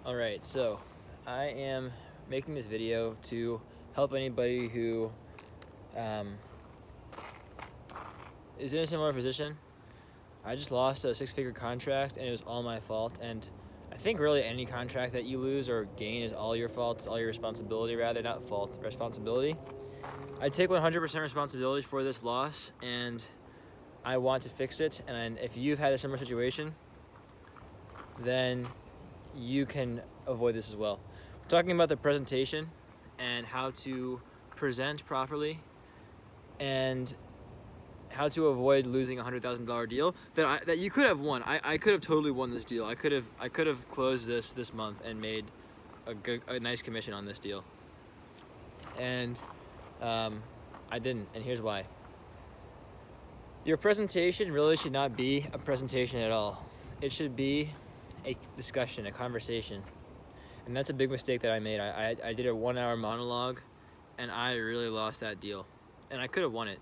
Alright, so I am making this video to help anybody who is in a similar position. I just lost a 6-figure contract and it was all my fault, and I think really any contract that you lose or gain is all your fault. It's all your responsibility, rather, not fault, responsibility. I take 100% responsibility for this loss, and I want to fix it. And if you've had a similar situation, then you can avoid this as well. We're talking about the presentation and how to present properly and how to avoid losing a $100,000 deal that you could have won. I could have totally won this deal. I could have closed this month and made a nice commission on this deal. And I didn't, and here's why. Your presentation really should not be a presentation at all. It should be a discussion, a conversation. And that's a big mistake that I made. I did a 1-hour monologue, and I really lost that deal. And I could have won it.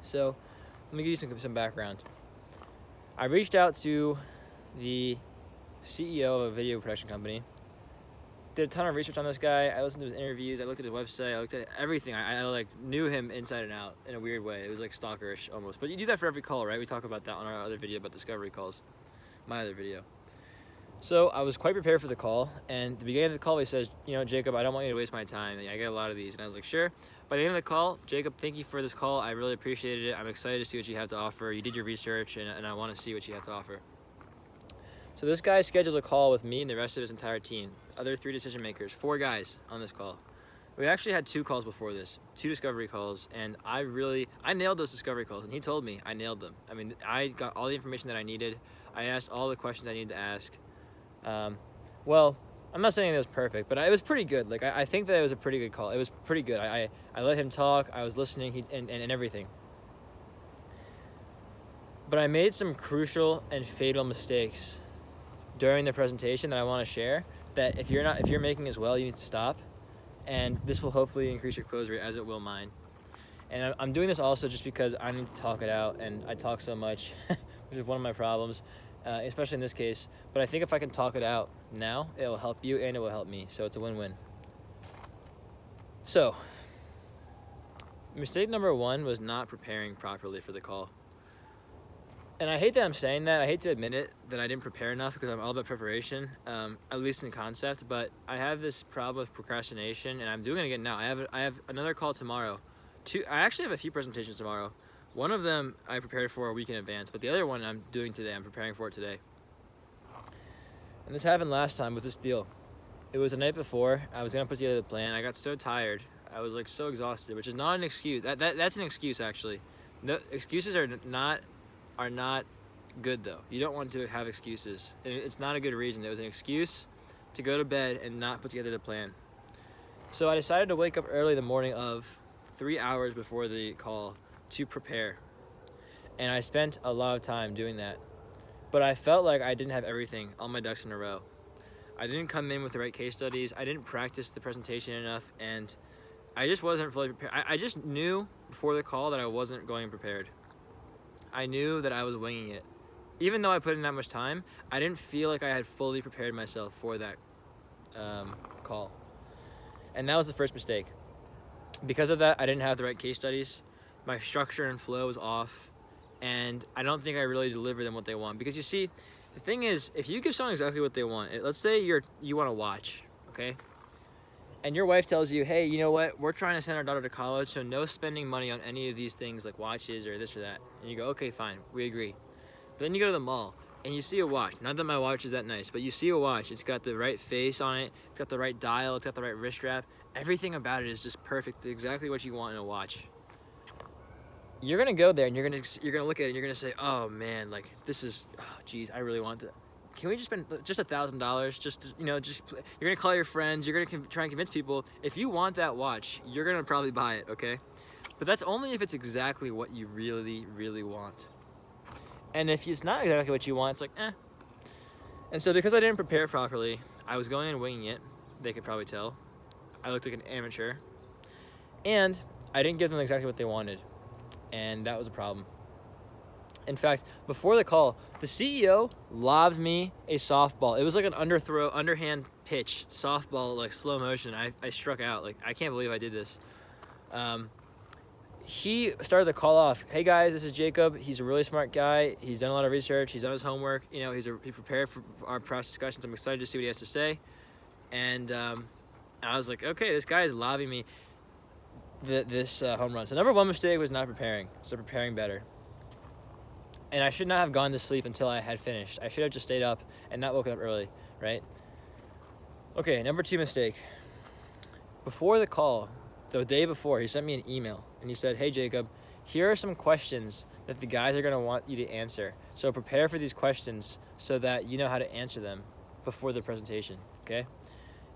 So let me give you some background. I reached out to the CEO of a video production company. Did a ton of research on this guy. I listened to his interviews. I looked at his website. I looked at everything. I like knew him inside and out in a weird way. It was like stalkerish almost. But you do that for every call, right? We talk about that on our other video about discovery calls. My other video. So I was quite prepared for the call, and at the beginning of the call he says, Jacob, I don't want you to waste my time. I get a lot of these. And I was like, sure. By the end of the call, Jacob, thank you for this call. I really appreciated it. I'm excited to see what you have to offer. You did your research, and I want to see what you have to offer. So this guy schedules a call with me and the rest of his entire team. Other 3 decision makers, 4 guys on this call. We actually had 2 calls before this, 2 discovery calls, and I nailed those discovery calls, and he told me I nailed them. I mean, I got all the information that I needed. I asked all the questions I needed to ask. Well, I'm not saying it was perfect, but it was pretty good. Like, I think that it was a pretty good call. It was pretty good. I let him talk. I was listening and everything. But I made some crucial and fatal mistakes during the presentation that I want to share, that if you're making as well, you need to stop. And this will hopefully increase your close rate, as it will mine. And I'm doing this also just because I need to talk it out, and I talk so much, which is one of my problems. Especially in this case, but I think if I can talk it out now, it will help you and it will help me, so it's a win-win. So, mistake number 1 was not preparing properly for the call. And I hate that I'm saying that. I hate to admit it, that I didn't prepare enough, because I'm all about preparation, at least in concept, but I have this problem with procrastination, and I'm doing it again now. I have another call tomorrow. I actually have a few presentations tomorrow. One of them I prepared for a week in advance, but the other one I'm doing today. I'm preparing for it today. And this happened last time with this deal. It was the night before. I was going to put together the plan. I got so tired. I was like so exhausted, which is not an excuse. That's an excuse, actually. No, excuses are not good, though. You don't want to have excuses. It's not a good reason. It was an excuse to go to bed and not put together the plan. So I decided to wake up early the morning of, 3 hours before the call, to prepare. And I spent a lot of time doing that. But I felt like I didn't have everything, all my ducks in a row. I didn't come in with the right case studies. I didn't practice the presentation enough, and I just wasn't fully prepared. I just knew before the call that I wasn't going prepared. I knew that I was winging it. Even though I put in that much time, I didn't feel like I had fully prepared myself for that call. And that was the first mistake. Because of that, I didn't have the right case studies. My structure and flow was off, and I don't think I really delivered them what they want. Because you see, the thing is, if you give someone exactly what they want, let's say you want a watch, okay? And your wife tells you, hey, you know what? We're trying to send our daughter to college, so no spending money on any of these things like watches or this or that. And you go, okay, fine, we agree. But then you go to the mall, and you see a watch. Not that my watch is that nice, but you see a watch. It's got the right face on it. It's got the right dial. It's got the right wrist strap. Everything about it is just perfect. It's exactly what you want in a watch. You're gonna go there and you're gonna look at it and you're gonna say, oh man, like this is, geez, I really want that. Can we just spend just $1,000? You're gonna call your friends. You're gonna try and convince people. If you want that watch, you're gonna probably buy it, okay? But that's only if it's exactly what you really, really want. And if it's not exactly what you want, it's like, eh. And so because I didn't prepare properly, I was going and winging it. They could probably tell. I looked like an amateur. And I didn't give them exactly what they wanted. And that was a problem. In fact, before the call, the CEO lobbed me a softball. It was like an underhand pitch, softball, like slow motion. I struck out. Like, I can't believe I did this. He started the call off. Hey guys, this is Jacob. He's a really smart guy. He's done a lot of research. He's done his homework. You know, he prepared for our process discussions. I'm excited to see what he has to say. And I was like, okay, this guy is lobbing me this home run. So number one mistake was not preparing. So preparing better. And I should not have gone to sleep until I had finished. I should have just stayed up and not woken up early, right? Okay, number two mistake. Before the call, the day before, he sent me an email. And he said, hey, Jacob, here are some questions that the guys are going to want you to answer. So prepare for these questions so that you know how to answer them before the presentation, okay?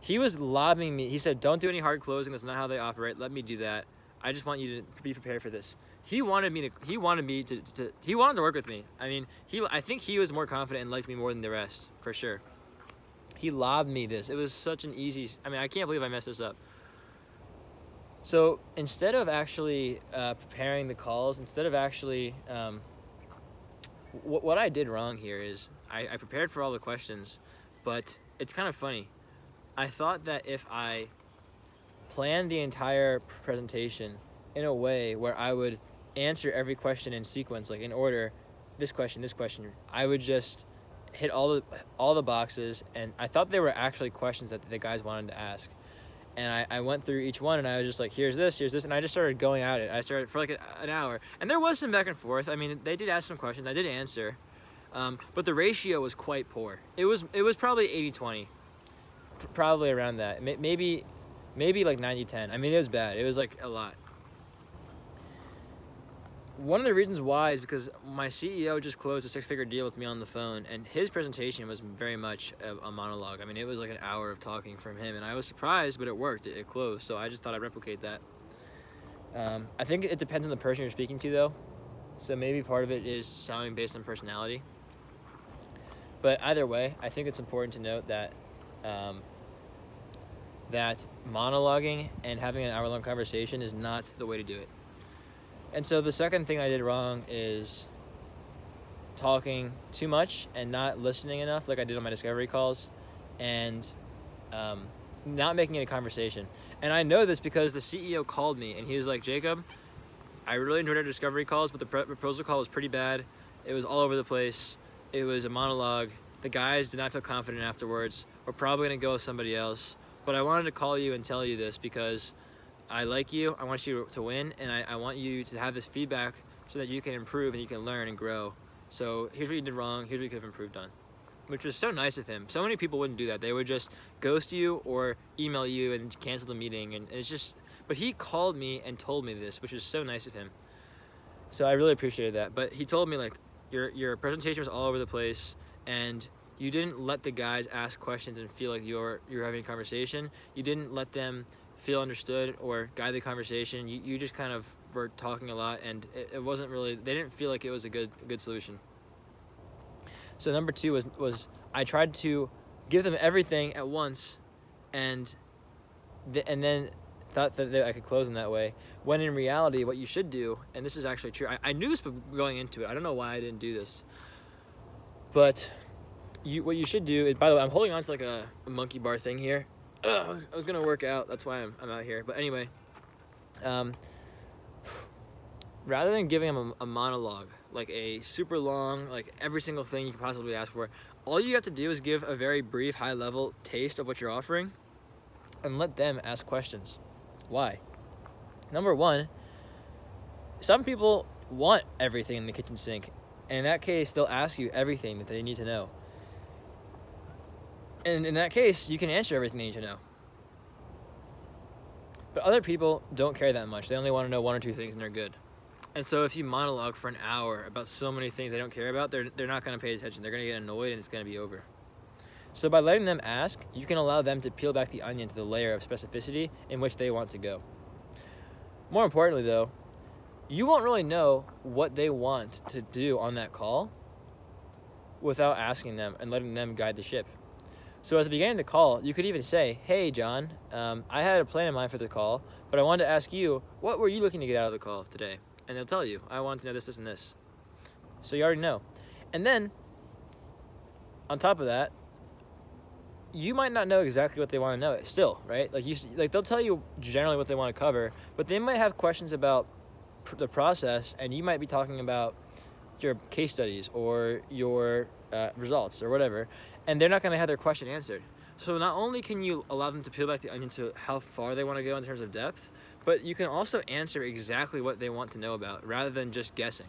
He was lobbing me. He said, don't do any hard closing. That's not how they operate. Let me do that. I just want you to be prepared for this. He wanted to work with me. I mean, I think he was more confident and liked me more than the rest, for sure. He lobbed me this. It was such an easy, I can't believe I messed this up. So instead of actually preparing the calls, instead of actually, what I did wrong here is I prepared for all the questions, but it's kind of funny. I thought that if I planned the entire presentation in a way where I would answer every question in sequence, like in order, this question, I would just hit all the boxes, and I thought they were actually questions that the guys wanted to ask. And I went through each one, and I was just like, here's this, and I just started going at it. I started for like an hour, and there was some back and forth. I mean, they did ask some questions, I did answer, but the ratio was quite poor. It was probably 80-20, probably around that. Maybe like 90-10. I mean, it was bad. It was like a lot. One of the reasons why is because my CEO just closed a 6-figure deal with me on the phone, and his presentation was very much a monologue. I mean, it was like an hour of talking from him, and I was surprised, but it worked. It closed, so I just thought I'd replicate that. I think it depends on the person you're speaking to, though. So maybe part of it is sounding based on personality. But either way, I think it's important to note that that monologuing and having an hour-long conversation is not the way to do it. And so the second thing I did wrong is talking too much and not listening enough, like I did on my discovery calls, and not making it a conversation. And I know this because the CEO called me, and he was like, Jacob, I really enjoyed our discovery calls, but the proposal call was pretty bad. It was all over the place. It was a monologue. The guys did not feel confident afterwards. We're probably going to go with somebody else. But I wanted to call you and tell you this because I like you, I want you to win, and I want you to have this feedback so that you can improve and you can learn and grow. So here's what you did wrong, here's what you could have improved on. Which was so nice of him. So many people wouldn't do that. They would just ghost you or email you and cancel the meeting. And it's just, but he called me and told me this, which was so nice of him. So I really appreciated that. But he told me, like, your presentation was all over the place, and you didn't let the guys ask questions and feel like you're having a conversation. You didn't let them feel understood or guide the conversation. You just kind of were talking a lot, and it wasn't really, they didn't feel like it was a good solution. So number two was I tried to give them everything at once, and then thought that I could close them that way, when in reality what you should do, and this is actually true, I knew this going into it, I don't know why I didn't do this, but what you should do is, by the way, I'm holding on to like a monkey bar thing here. I was gonna work out, that's why I'm out here. But anyway, rather than giving them a monologue, like a super long, like every single thing you could possibly ask for, all you have to do is give a very brief, high-level taste of what you're offering, and let them ask questions. Why? Number one, some people want everything in the kitchen sink, and in that case, they'll ask you everything that they need to know. And in that case, you can answer everything they need to know. But other people don't care that much. They only want to know one or two things, and they're good. And so if you monologue for an hour about so many things they don't care about, they're not going to pay attention. They're going to get annoyed, and it's going to be over. So by letting them ask, you can allow them to peel back the onion to the layer of specificity in which they want to go. More importantly, though, you won't really know what they want to do on that call without asking them and letting them guide the ship. So at the beginning of the call, you could even say, hey, John, I had a plan in mind for the call, but I wanted to ask you, what were you looking to get out of the call today? And they'll tell you, I want to know this, this, and this. So you already know. And then, on top of that, you might not know exactly what they want to know still, right? Like they'll tell you generally what they want to cover, but they might have questions about the process, and you might be talking about your case studies or your results or whatever, and they're not going to have their question answered. So not only can you allow them to peel back the onion to how far they want to go in terms of depth, but you can also answer exactly what they want to know about rather than just guessing.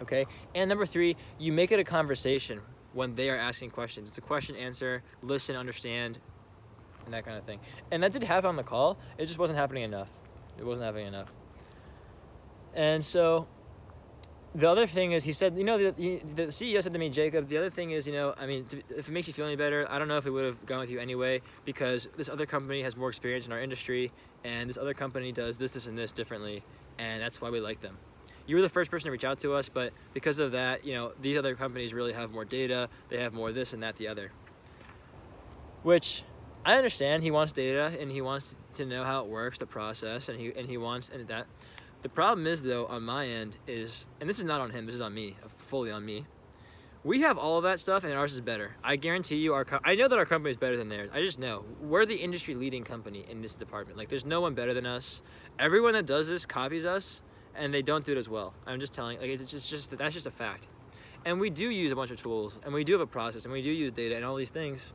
Okay? And number 3, you make it a conversation when they are asking questions. It's a question, answer, listen, understand, and that kind of thing. And that did happen on the call. It just wasn't happening enough. And so the other thing is, he said, the CEO said to me, Jacob, the other thing is, if it makes you feel any better, I don't know if we would have gone with you anyway, because this other company has more experience in our industry, and this other company does this, and this differently, and that's why we like them. You were the first person to reach out to us, but because of that, these other companies really have more data, they have more this and that, the other. Which, I understand, he wants data, and he wants to know how it works, the process, and he wants, and that. The problem is, though, on my end is, and this is not on him, this is on me, fully on me. We have all of that stuff, and ours is better. I guarantee you, I know that our company is better than theirs. I just know. We're the industry-leading company in this department. Like, there's no one better than us. Everyone that does this copies us, and they don't do it as well. I'm just telling you, that's just a fact. And we do use a bunch of tools, and we do have a process, and we do use data and all these things.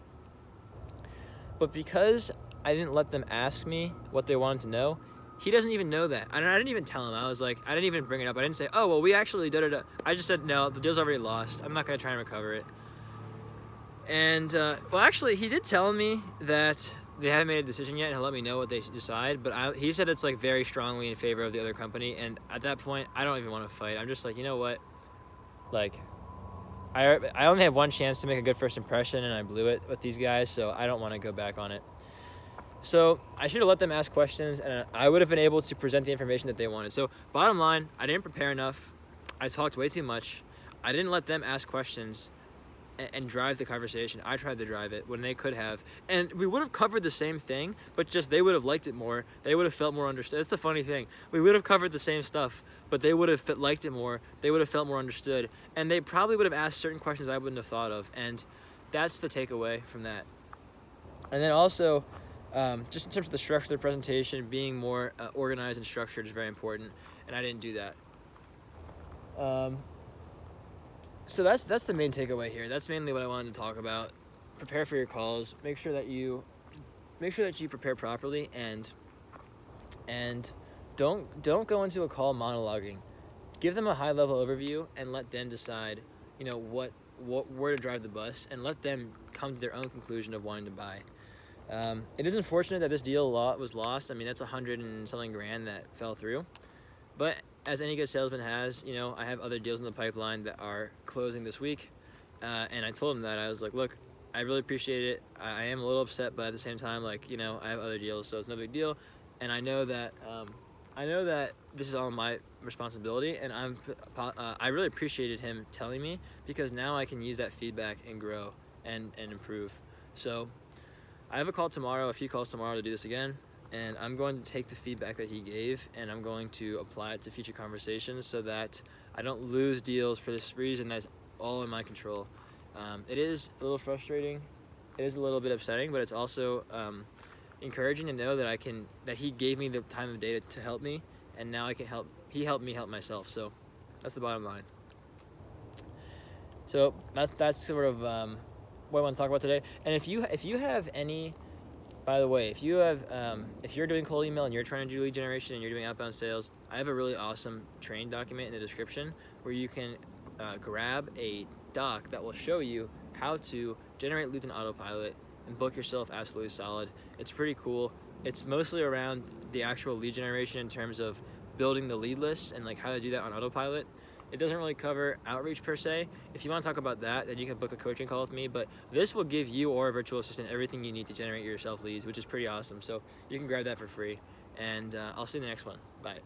But because I didn't let them ask me what they wanted to know, he doesn't even know that. I didn't even tell him. I didn't even bring it up. I didn't say, oh, well, we actually da-da-da. I just said, no, the deal's already lost. I'm not going to try and recover it. And, actually, he did tell me that they haven't made a decision yet, and he'll let me know what they decide. But he said it's, very strongly in favor of the other company. And at that point, I don't even want to fight. I'm just like, you know what? I only have one chance to make a good first impression, and I blew it with these guys, so I don't want to go back on it. So I should have let them ask questions, and I would have been able to present the information that they wanted. So bottom line, I didn't prepare enough. I talked way too much. I didn't let them ask questions and drive the conversation. I tried to drive it when they could have. And we would have covered the same thing, but just they would have liked it more. They would have felt more understood. That's the funny thing. We would have covered the same stuff, but they would have liked it more. They would have felt more understood. And they probably would have asked certain questions I wouldn't have thought of. And that's the takeaway from that. And then also, just in terms of the structure of the presentation, being more organized and structured is very important, and I didn't do that. So that's the main takeaway here. That's mainly what I wanted to talk about. Prepare for your calls. Make sure that you prepare properly, and don't go into a call monologuing. Give them a high level overview and let them decide, where to drive the bus, and let them come to their own conclusion of wanting to buy. It is unfortunate that this deal was lost. I mean, that's $100 and something grand that fell through. But as any good salesman has, I have other deals in the pipeline that are closing this week. And I told him that. I was like, look, I really appreciate it. I am a little upset, but at the same time, I have other deals, so it's no big deal. And I know that this is all my responsibility, and I really appreciated him telling me, because now I can use that feedback and grow and improve. So I have a few calls tomorrow to do this again, and I'm going to take the feedback that he gave, and I'm going to apply it to future conversations so that I don't lose deals for this reason. That's all in my control. It is a little frustrating. It is a little bit upsetting, but it's also encouraging to know that he gave me the time of day to help me, and now he helped me help myself. So that's the bottom line. So that's sort of what I want to talk about today. And if you have any, by the way, if you're doing cold email and you're trying to do lead generation and you're doing outbound sales, I have a really awesome training document in the description where you can grab a doc that will show you how to generate leads in autopilot and book yourself absolutely solid. It's pretty cool. It's mostly around the actual lead generation in terms of building the lead lists and how to do that on autopilot. It doesn't really cover outreach per se. If you want to talk about that, then you can book a coaching call with me. But this will give you or a virtual assistant everything you need to generate yourself leads, which is pretty awesome. So you can grab that for free. And I'll see you in the next one. Bye.